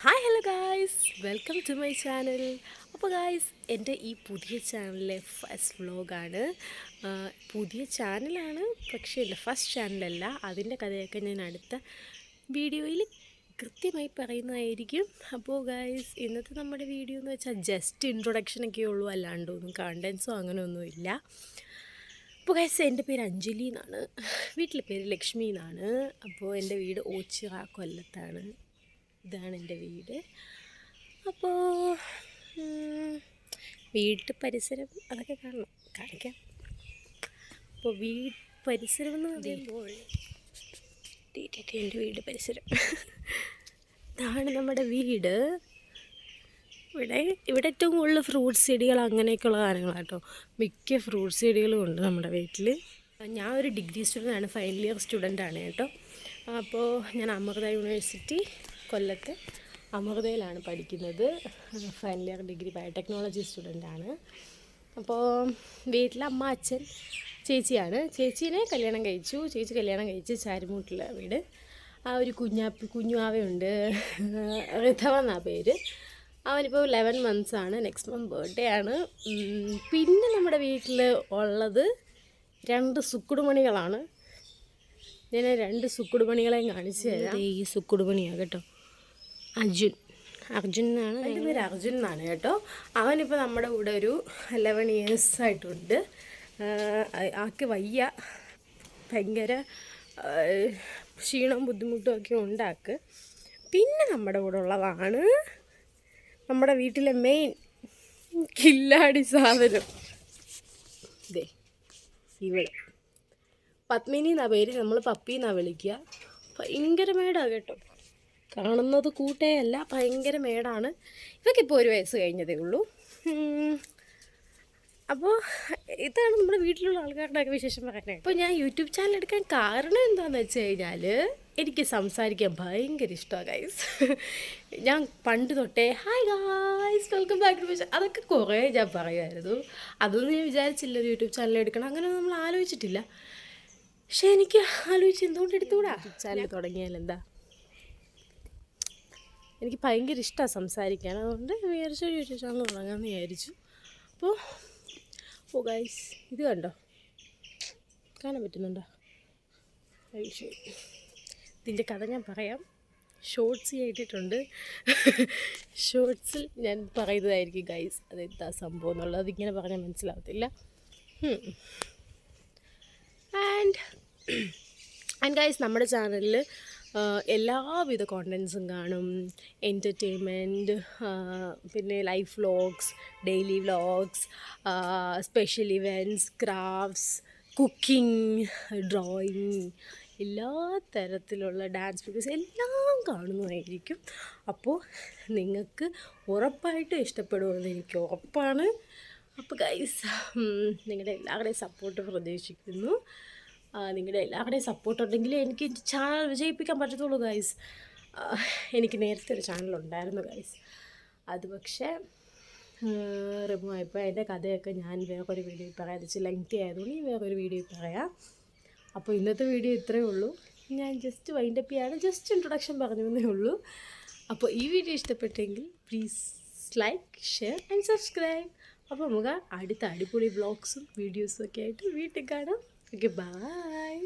Hi hello guys, welcome to my channel. അപ്പോൾ guys, എൻ്റെ ഈ പുതിയ ചാനലിലെ ഫസ്റ്റ് വ്ലോഗാണ്. പുതിയ ചാനലാണ്, പക്ഷേ എൻ്റെ ഫസ്റ്റ് ചാനലല്ല. അതിൻ്റെ കഥയൊക്കെ ഞാൻ അടുത്ത വീഡിയോയിൽ കൃത്യമായി പറയുന്നതായിരിക്കും. അപ്പോൾ ഗായ്സ്, ഇന്നത്തെ നമ്മുടെ വീഡിയോ എന്ന് വെച്ചാൽ ജസ്റ്റ് ഇൻട്രൊഡക്ഷനൊക്കെ ഉള്ളൂ, അല്ലാണ്ടൊന്നും കണ്ടൻസോ അങ്ങനെയൊന്നും ഇല്ല. അപ്പോൾ ഗായ്സ്, എൻ്റെ പേര് അഞ്ജലി എന്നാണ്, വീട്ടിലെ പേര് ലക്ഷ്മി എന്നാണ്. അപ്പോൾ എൻ്റെ വീട് ഓച്ചിറ, കൊല്ലത്താണ്. ഇതാണ് എൻ്റെ വീട്. അപ്പോൾ വീട്ട് പരിസരം അതൊക്കെ കാണിക്കാം. അപ്പോൾ പരിസരം എന്ന് പറയുമ്പോൾ എൻ്റെ വീട് പരിസരം ഇതാണ് നമ്മുടെ വീട്. ഇവിടെ ഏറ്റവും കൂടുതൽ ഫ്രൂട്ട്സ് ചെടികൾ അങ്ങനെയൊക്കെയുള്ള കാര്യങ്ങളാണ് കേട്ടോ. മിക്ക ഫ്രൂട്ട്സ് ചെടികളും ഉണ്ട് നമ്മുടെ വീട്ടിൽ. ഞാൻ ഒരു ഡിഗ്രി സ്റ്റുഡൻ്റാണ്, ഫൈനൽ ഇയർ സ്റ്റുഡൻ്റാണ് കേട്ടോ. അപ്പോൾ ഞാൻ അമൃത യൂണിവേഴ്സിറ്റി കൊല്ലത്ത് അമൃതയിലാണ് പഠിക്കുന്നത്. ഫൈനൽ ഇയർ ഡിഗ്രി ബയോടെക്നോളജി സ്റ്റുഡൻ്റാണ്. അപ്പോൾ വീട്ടിൽ അമ്മ, അച്ഛൻ, ചേച്ചിയാണ്. ചേച്ചീനെ കല്യാണം കഴിച്ചു. ചേച്ചി കല്യാണം കഴിച്ച് ചാരുമൂട്ടിലെ വീട്. ആ ഒരു കുഞ്ഞുവാവയുണ്ട്, ഋഥവ എന്നാണ് പേര്. അവനിപ്പോൾ 11 months ആണ്. നെക്സ്റ്റ് മന്ത് ബർത്ത്ഡേ ആണ്. പിന്നെ നമ്മുടെ വീട്ടിൽ ഉള്ളത് 2 സുക്കുടുമണികളാണ്. ഞാൻ 2 സുക്കുടുമണികളെയും കാണിച്ചു തരാം. ഈ സുക്കുടുമണിയാണ് കേട്ടോ, അർജുൻ എന്നാണ് എൻ്റെ പേര്. അർജുൻ എന്നാണ് കേട്ടോ. അവനിപ്പോൾ നമ്മുടെ കൂടെ ഒരു 11 years ആയിട്ടുണ്ട്. ആൾക്ക് വയ്യ, ഭയങ്കര ക്ഷീണവും ബുദ്ധിമുട്ടും ഒക്കെ ഉണ്ടാക്ക്. പിന്നെ നമ്മുടെ കൂടെ ഉള്ളതാണ് നമ്മുടെ വീട്ടിലെ മെയിൻ കില്ലാടി സാധനം. ഇതേ ഇവിടെ പത്മിനി എന്നാ പേര്, നമ്മൾ പപ്പി എന്നാണ് വിളിക്കുക. ഭയങ്കര മേടാണ് കേട്ടോ, കാണുന്നത് കൂട്ടേ അല്ല, ഭയങ്കര മേടാണ്. ഇവയ്ക്കിപ്പോൾ 1 വയസ്സ് കഴിഞ്ഞതേ ഉള്ളൂ. അപ്പോൾ ഇതാണ് നമ്മുടെ വീട്ടിലുള്ള ആൾക്കാരുടെയൊക്കെ വിശേഷം പറയാനായിട്ട്. അപ്പോൾ ഞാൻ യൂട്യൂബ് ചാനൽ എടുക്കാൻ കാരണം എന്താണെന്ന് വെച്ച് കഴിഞ്ഞാൽ, എനിക്ക് സംസാരിക്കാൻ ഭയങ്കര ഇഷ്ടമാണ് ഗൈസ്. ഞാൻ പണ്ട് തൊട്ടേ hi guys, welcome back to my channel അതൊക്കെ കുറേ ഞാൻ പറയുമായിരുന്നു. അതൊന്നും ഞാൻ വിചാരിച്ചില്ല ഒരു യൂട്യൂബ് ചാനൽ എടുക്കണം, അങ്ങനെ നമ്മൾ ആലോചിച്ചിട്ടില്ല. പക്ഷേ എനിക്ക് ആലോചിച്ച് എന്തുകൊണ്ട് എടുത്തുകൂടാ, ചാനൽ തുടങ്ങിയാൽ എന്താ. എനിക്ക് ഭയങ്കര ഇഷ്ടമാണ് സംസാരിക്കാൻ, അതുകൊണ്ട് വിചാരിച്ചു യൂട്യൂബ് ചാനൽ തുടങ്ങാമെന്ന് വിചാരിച്ചു. അപ്പോൾ ഗൈസ്, ഇത് കണ്ടോ, കാണാൻ പറ്റുന്നുണ്ടോ? ഇതിൻ്റെ കഥ ഞാൻ പറയാം. ഷോർട്സ് ചെയ്തിട്ടുണ്ട്. ഷോർട്സിൽ ഞാൻ പറയുന്നതായിരിക്കും ഗൈസ് അതെന്താ സംഭവം എന്നുള്ളത്. അതിങ്ങനെ പറഞ്ഞാൽ മനസ്സിലാവത്തില്ല. ആൻഡ് ഗൈസ്, നമ്മുടെ ചാനലിൽ എല്ലാവിധ കോണ്ടൻസും കാണും. എൻ്റർടൈൻമെൻറ്റ്, പിന്നെ life vlogs, daily vlogs, special events, crafts, cooking, drawing, എല്ലാ തരത്തിലുള്ള ഡാൻസ് വീഡിയോസ് എല്ലാം കാണുന്നതായിരിക്കും. അപ്പോൾ നിങ്ങൾക്ക് ഉറപ്പായിട്ടും ഇഷ്ടപ്പെടുമെന്ന് എനിക്ക് ഉറപ്പാണ്. അപ്പോൾ ഗൈസ്, നിങ്ങളുടെ എല്ലാവരുടെയും സപ്പോർട്ട് പ്രതീക്ഷിക്കുന്നു. നിങ്ങളുടെ എല്ലാവരുടെയും സപ്പോർട്ട് ഉണ്ടെങ്കിൽ എനിക്ക് ചാനൽ വിജയിപ്പിക്കാൻ പറ്റത്തുള്ളൂ ഗൈസ്. എനിക്ക് നേരത്തെ ഒരു ചാനലുണ്ടായിരുന്നു ഗൈസ്, അത് പക്ഷേ റിമൂവ് ആയപ്പോൾ അതിൻ്റെ കഥയൊക്കെ ഞാൻ വേറൊരു വീഡിയോയിൽ പറയാം. അത് ലെങ്തി ആയതുകൊണ്ട് ഞാൻ വേറൊരു വീഡിയോയിൽ പറയാം. അപ്പോൾ ഇന്നത്തെ വീഡിയോ ഇത്രയേ ഉള്ളൂ. ഞാൻ ജസ്റ്റ് വൈൻഡപ്പ് ചെയ്യാണ്, ജസ്റ്റ് ഇൻട്രൊഡക്ഷൻ പറഞ്ഞതേ ഉള്ളൂ. അപ്പോൾ ഈ വീഡിയോ ഇഷ്ടപ്പെട്ടെങ്കിൽ please like, share and subscribe. അപ്പോൾ നമുക്ക് അടുത്ത അടിപൊളി വ്ളോഗ്സും വീഡിയോസും ഒക്കെ ആയിട്ട് വീട്ടിൽ കാണാം. Okay, bye.